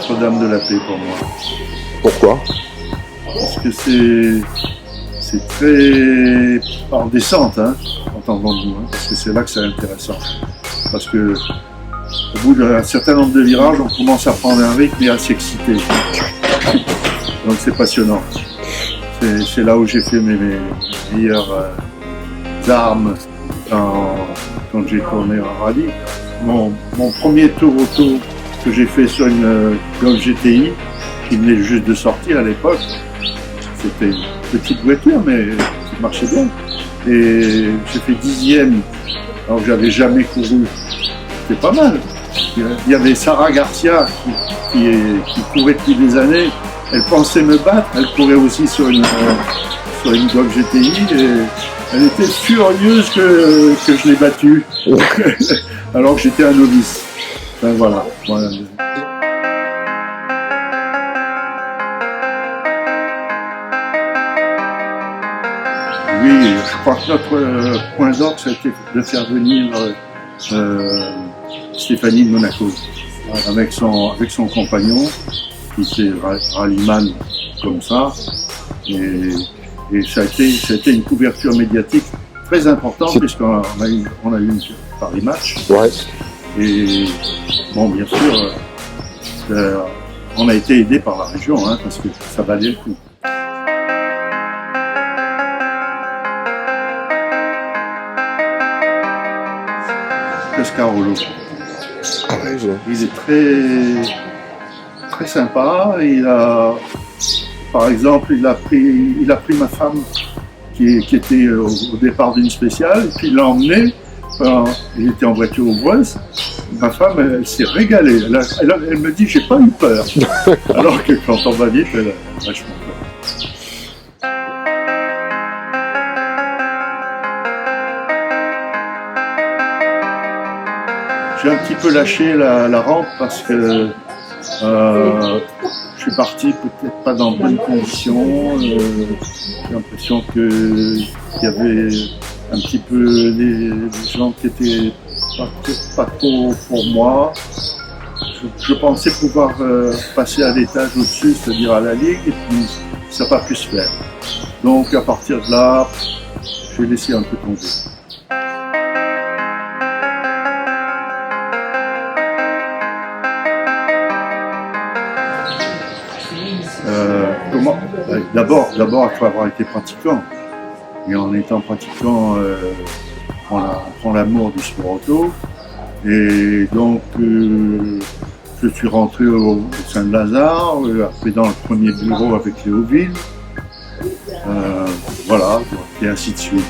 Notre-Dame de la Paix pour moi. Pourquoi? Parce que c'est très en descente, hein, entendons-nous, hein, parce que c'est là que c'est intéressant. Parce que au bout d'un certain nombre de virages, on commence à prendre un rythme et à s'exciter. Donc c'est passionnant. C'est là où j'ai fait mes meilleures armes quand j'ai tourné en rallye. Mon premier tour auto que j'ai fait sur une Golf GTI, qui venait juste de sortir à l'époque, c'était une petite voiture, mais qui marchait bien. Et j'ai fait 10e, alors que j'avais jamais couru. C'était pas mal. Il y avait Sarah Garcia qui courait depuis des années. Elle pensait me battre. Elle courait aussi sur une Golf GTI et elle était furieuse que je l'ai battue. Alors que j'étais un novice. Enfin, voilà. Oui, je crois que notre point d'orgue, ça a été de faire venir Stéphanie de Monaco, avec son compagnon, qui était rallyman comme ça. Et ça a été une couverture médiatique très importante, puisqu'on a eu une Paris Match. Ouais. Et bon, bien sûr, on a été aidé par la région, hein, parce que ça valait le coup. Pescarolo. Ah ouais, il est très sympa. Par exemple, il a pris ma femme qui était au départ d'une spéciale, et puis il l'a emmené. Il était en voiture aux Boises. Ma femme, elle s'est régalée. Elle me dit, j'ai pas eu peur. Alors que quand on va vite, elle a vachement peur. J'ai un petit peu lâché la rampe parce que je suis parti peut-être pas dans de bonnes conditions. J'ai l'impression qu'il y avait un petit peu des gens qui étaient pas trop pour moi. Je pensais pouvoir passer à l'étage au-dessus, c'est-à-dire à la ligue, et puis ça n'a pas pu se faire. Donc à partir de là, j'ai laissé un peu tomber. D'abord, il faut avoir été pratiquant. Et en étant pratiquant, on prend l'amour du sport auto. Et donc, je suis rentré au Saint-Lazare, après dans le premier bureau avec Léoville. Voilà, et ainsi de suite.